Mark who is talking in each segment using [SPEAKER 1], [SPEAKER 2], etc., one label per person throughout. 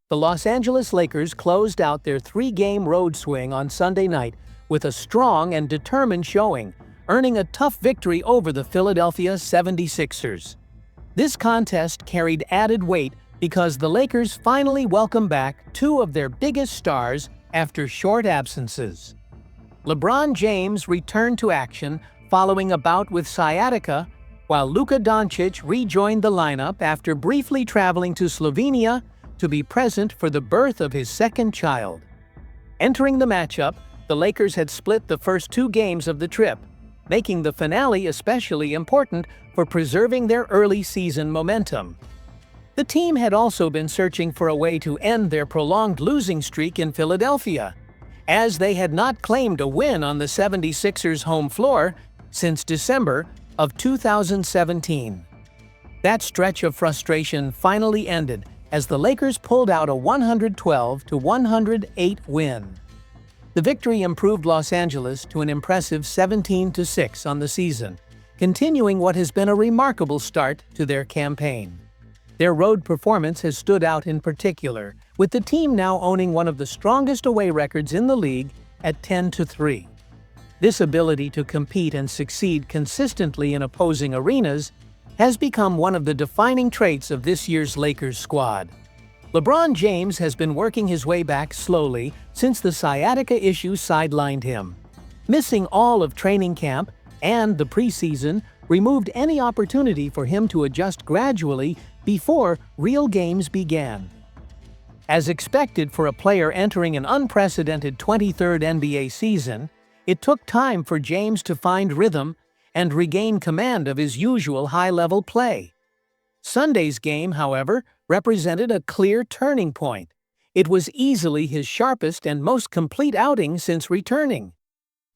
[SPEAKER 1] The Los Angeles Lakers closed out their three-game road swing on Sunday night with a strong and determined showing, earning a tough victory over the Philadelphia 76ers. This contest carried added weight because the Lakers finally welcomed back two of their biggest stars after short absences. LeBron James returned to action following a bout with sciatica, while Luka Doncic rejoined the lineup after briefly traveling to Slovenia to be present for the birth of his second child. Entering the matchup, the Lakers had split the first two games of the trip, making the finale especially important for preserving their early season momentum. The team had also been searching for a way to end their prolonged losing streak in Philadelphia, as they had not claimed a win on the 76ers' home floor since December of 2017. That stretch of frustration finally ended as the Lakers pulled out a 112-108 win. The victory improved Los Angeles to an impressive 17-6 on the season, continuing what has been a remarkable start to their campaign. Their road performance has stood out in particular, with the team now owning one of the strongest away records in the league at 10-3. This ability to compete and succeed consistently in opposing arenas has become one of the defining traits of this year's Lakers squad. LeBron James has been working his way back slowly since the sciatica issue sidelined him. Missing all of training camp and the preseason removed any opportunity for him to adjust gradually before real games began. As expected for a player entering an unprecedented 23rd NBA season, it took time for James to find rhythm and regain command of his usual high-level play. Sunday's game, however, represented a clear turning point. It was easily his sharpest and most complete outing since returning.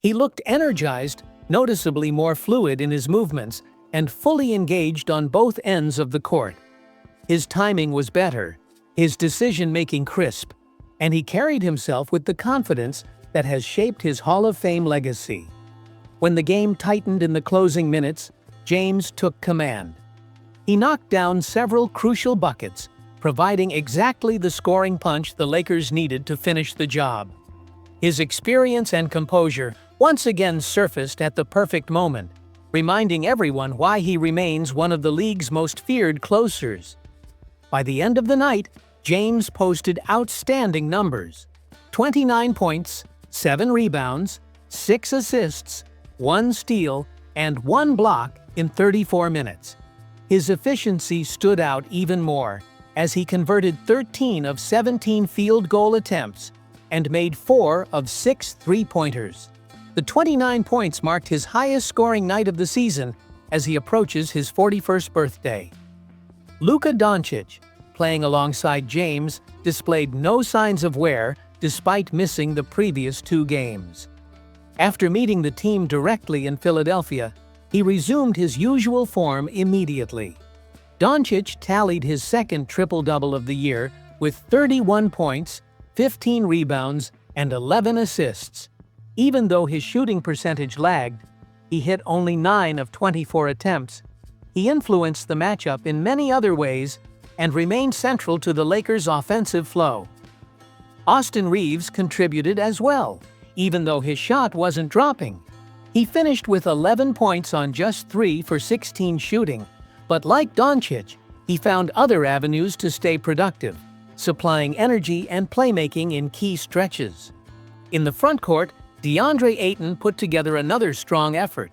[SPEAKER 1] He looked energized, noticeably more fluid in his movements, and fully engaged on both ends of the court. His timing was better, his decision-making crisp, and he carried himself with the confidence that has shaped his Hall of Fame legacy. When the game tightened in the closing minutes, James took command. He knocked down several crucial buckets, providing exactly the scoring punch the Lakers needed to finish the job. His experience and composure once again surfaced at the perfect moment, reminding everyone why he remains one of the league's most feared closers. By the end of the night, James posted outstanding numbers: 29 points, 7 rebounds, 6 assists, 1 steal, and 1 block in 34 minutes. His efficiency stood out even more, as he converted 13 of 17 field goal attempts and made 4 of 6 three-pointers. The 29 points marked his highest scoring night of the season as he approaches his 41st birthday. Luka Doncic, playing alongside James, displayed no signs of wear despite missing the previous 2 games. After meeting the team directly in Philadelphia, he resumed his usual form immediately. Doncic tallied his second triple-double of the year with 31 points, 15 rebounds, and 11 assists. Even though his shooting percentage lagged, he hit only 9 of 24 attempts. He influenced the matchup in many other ways and remained central to the Lakers' offensive flow. Austin Reaves contributed as well, even though his shot wasn't dropping. He finished with 11 points on just 3 for 16 shooting, but like Doncic, he found other avenues to stay productive, supplying energy and playmaking in key stretches. In the frontcourt, DeAndre Ayton put together another strong effort.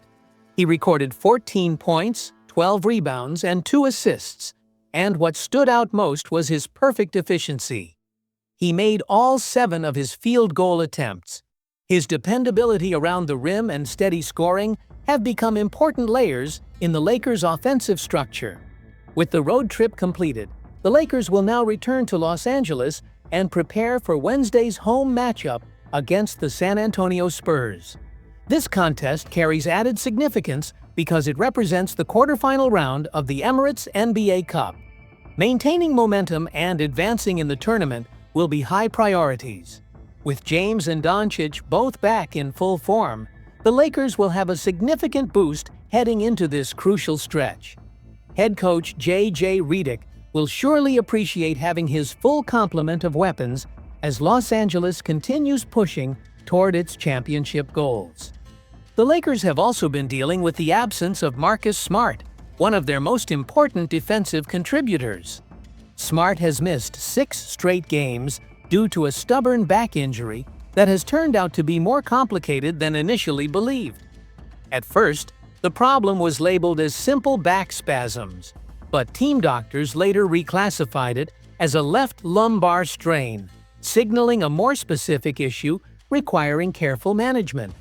[SPEAKER 1] He recorded 14 points, 12 rebounds, and 2 assists, and what stood out most was his perfect efficiency. He made all 7 of his field goal attempts. His dependability around the rim and steady scoring have become important layers in the Lakers' offensive structure. With the road trip completed, the Lakers will now return to Los Angeles and prepare for Wednesday's home matchup against the San Antonio Spurs. This contest carries added significance because it represents the quarterfinal round of the Emirates NBA Cup. Maintaining momentum and advancing in the tournament will be high priorities. With James and Doncic both back in full form, the Lakers will have a significant boost heading into this crucial stretch. Head coach J.J. Redick will surely appreciate having his full complement of weapons as Los Angeles continues pushing toward its championship goals. The Lakers have also been dealing with the absence of Marcus Smart, one of their most important defensive contributors. Smart has missed 6 straight games due to a stubborn back injury that has turned out to be more complicated than initially believed. At first, the problem was labeled as simple back spasms, but team doctors later reclassified it as a left lumbar strain, signaling a more specific issue requiring careful management.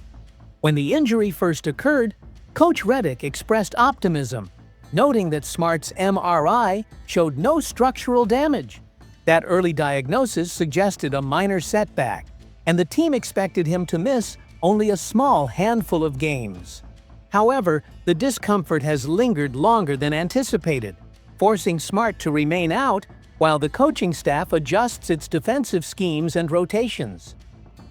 [SPEAKER 1] When the injury first occurred, Coach Redick expressed optimism, noting that Smart's MRI showed no structural damage. That early diagnosis suggested a minor setback, and the team expected him to miss only a small handful of games. However, the discomfort has lingered longer than anticipated, forcing Smart to remain out while the coaching staff adjusts its defensive schemes and rotations.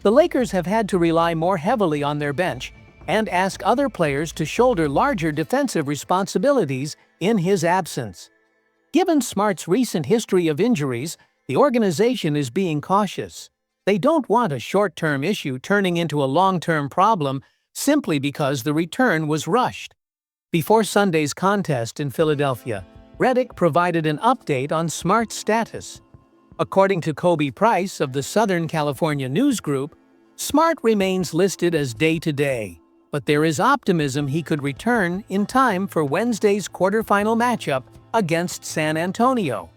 [SPEAKER 1] The Lakers have had to rely more heavily on their bench and ask other players to shoulder larger defensive responsibilities in his absence. Given Smart's recent history of injuries, the organization is being cautious. They don't want a short-term issue turning into a long-term problem simply because the return was rushed. Before Sunday's contest in Philadelphia, Redick provided an update on Smart's status. According to Kobe Price of the Southern California News Group, Smart remains listed as day-to-day, but there is optimism he could return in time for Wednesday's quarterfinal matchup against San Antonio.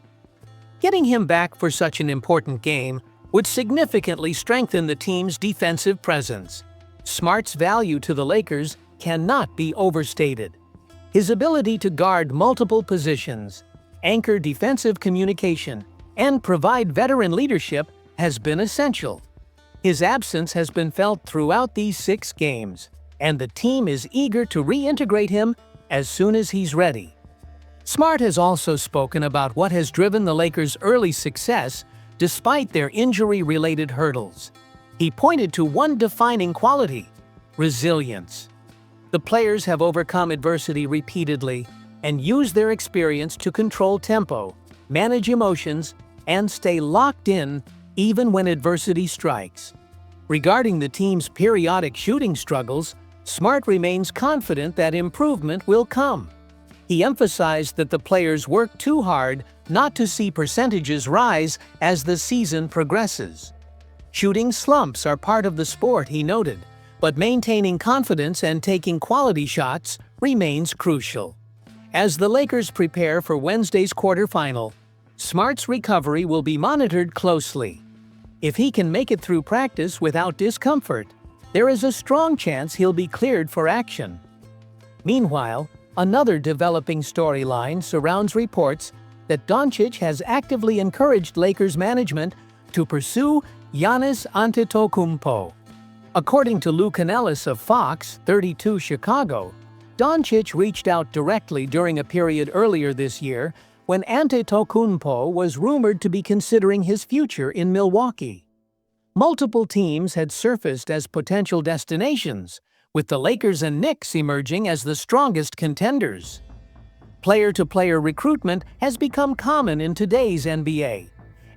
[SPEAKER 1] Getting him back for such an important game would significantly strengthen the team's defensive presence. Smart's value to the Lakers cannot be overstated. His ability to guard multiple positions, anchor defensive communication, and provide veteran leadership has been essential. His absence has been felt throughout these 6 games, and the team is eager to reintegrate him as soon as he's ready. Smart has also spoken about what has driven the Lakers' early success despite their injury-related hurdles. He pointed to one defining quality: resilience. The players have overcome adversity repeatedly and used their experience to control tempo, manage emotions, and stay locked in even when adversity strikes. Regarding the team's periodic shooting struggles, Smart remains confident that improvement will come. He emphasized that the players work too hard not to see percentages rise as the season progresses. Shooting slumps are part of the sport, he noted, but maintaining confidence and taking quality shots remains crucial. As the Lakers prepare for Wednesday's quarterfinal, Smart's recovery will be monitored closely. If he can make it through practice without discomfort, there is a strong chance he'll be cleared for action. Meanwhile, another developing storyline surrounds reports that Doncic has actively encouraged Lakers management to pursue Giannis Antetokounmpo. According to Luka of Fox 32 Chicago, Doncic reached out directly during a period earlier this year when Antetokounmpo was rumored to be considering his future in Milwaukee. Multiple teams had surfaced as potential destinations, with the Lakers and Knicks emerging as the strongest contenders. Player-to-player recruitment has become common in today's NBA,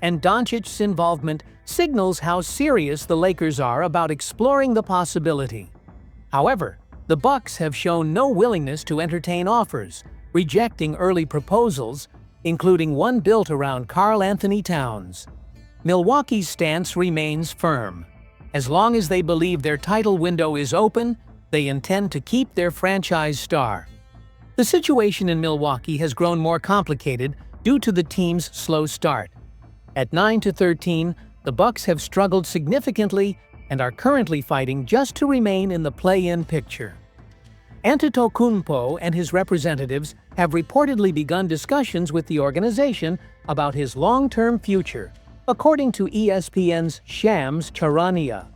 [SPEAKER 1] and Doncic's involvement signals how serious the Lakers are about exploring the possibility. However, the Bucks have shown no willingness to entertain offers, rejecting early proposals, including one built around Karl Anthony Towns. Milwaukee's stance remains firm. As long as they believe their title window is open, they intend to keep their franchise star. The situation in Milwaukee has grown more complicated due to the team's slow start. At 9-13, the Bucks have struggled significantly and are currently fighting just to remain in the play-in picture. Antetokounmpo and his representatives have reportedly begun discussions with the organization about his long-term future, according to ESPN's Shams Charania.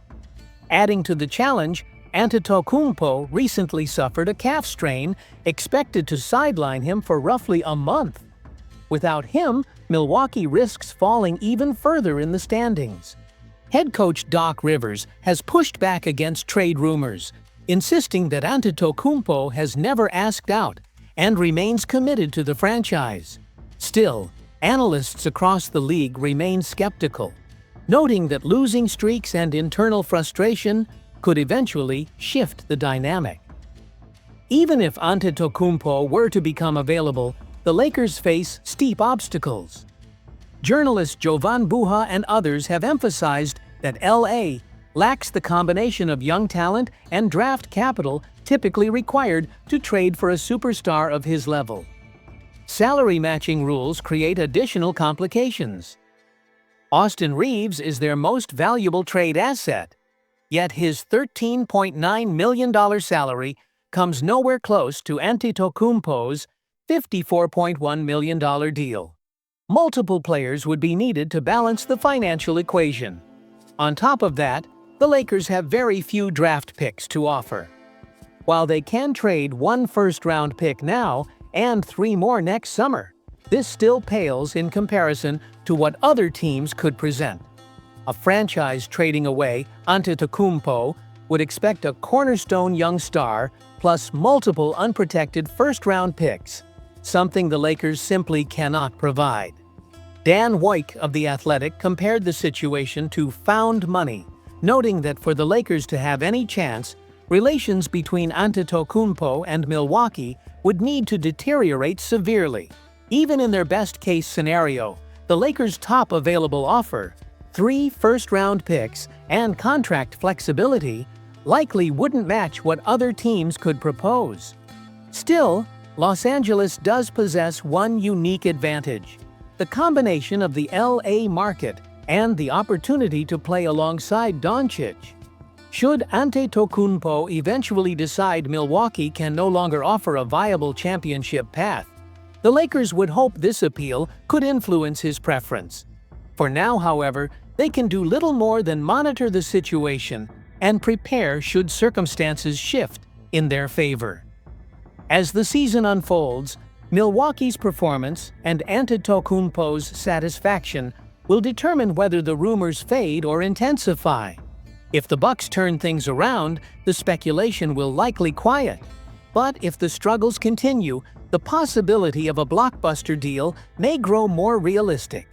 [SPEAKER 1] Adding to the challenge, Antetokounmpo recently suffered a calf strain expected to sideline him for roughly a month. Without him, Milwaukee risks falling even further in the standings. Head coach Doc Rivers has pushed back against trade rumors, insisting that Antetokounmpo has never asked out and remains committed to the franchise. Still, analysts across the league remain skeptical, noting that losing streaks and internal frustration could eventually shift the dynamic. Even if Antetokounmpo were to become available, the Lakers face steep obstacles. Journalist Jovan Buha and others have emphasized that LA lacks the combination of young talent and draft capital typically required to trade for a superstar of his level. Salary matching rules create additional complications. Austin Reeves is their most valuable trade asset, yet his $13.9 million salary comes nowhere close to Antetokounmpo's $54.1 million deal. Multiple players would be needed to balance the financial equation. On top of that, the Lakers have very few draft picks to offer. While they can trade one first-round pick now and 3 more next summer, this still pales in comparison to what other teams could present. A franchise trading away Antetokounmpo would expect a cornerstone young star plus multiple unprotected first-round picks, something the Lakers simply cannot provide. Dan Woik of The Athletic compared the situation to found money, noting that for the Lakers to have any chance, relations between Antetokounmpo and Milwaukee would need to deteriorate severely. Even in their best-case scenario, the Lakers' top available offer, 3 first-round picks and contract flexibility, likely wouldn't match what other teams could propose. Still, Los Angeles does possess one unique advantage: the combination of the LA market and the opportunity to play alongside Doncic. Should Antetokounmpo eventually decide Milwaukee can no longer offer a viable championship path, the Lakers would hope this appeal could influence his preference. For now, however, they can do little more than monitor the situation and prepare should circumstances shift in their favor. As the season unfolds, Milwaukee's performance and Antetokounmpo's satisfaction will determine whether the rumors fade or intensify. If the Bucks turn things around, the speculation will likely quiet. But if the struggles continue, the possibility of a blockbuster deal may grow more realistic.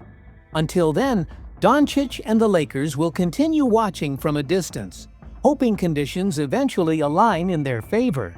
[SPEAKER 1] Until then, Doncic and the Lakers will continue watching from a distance, hoping conditions eventually align in their favor.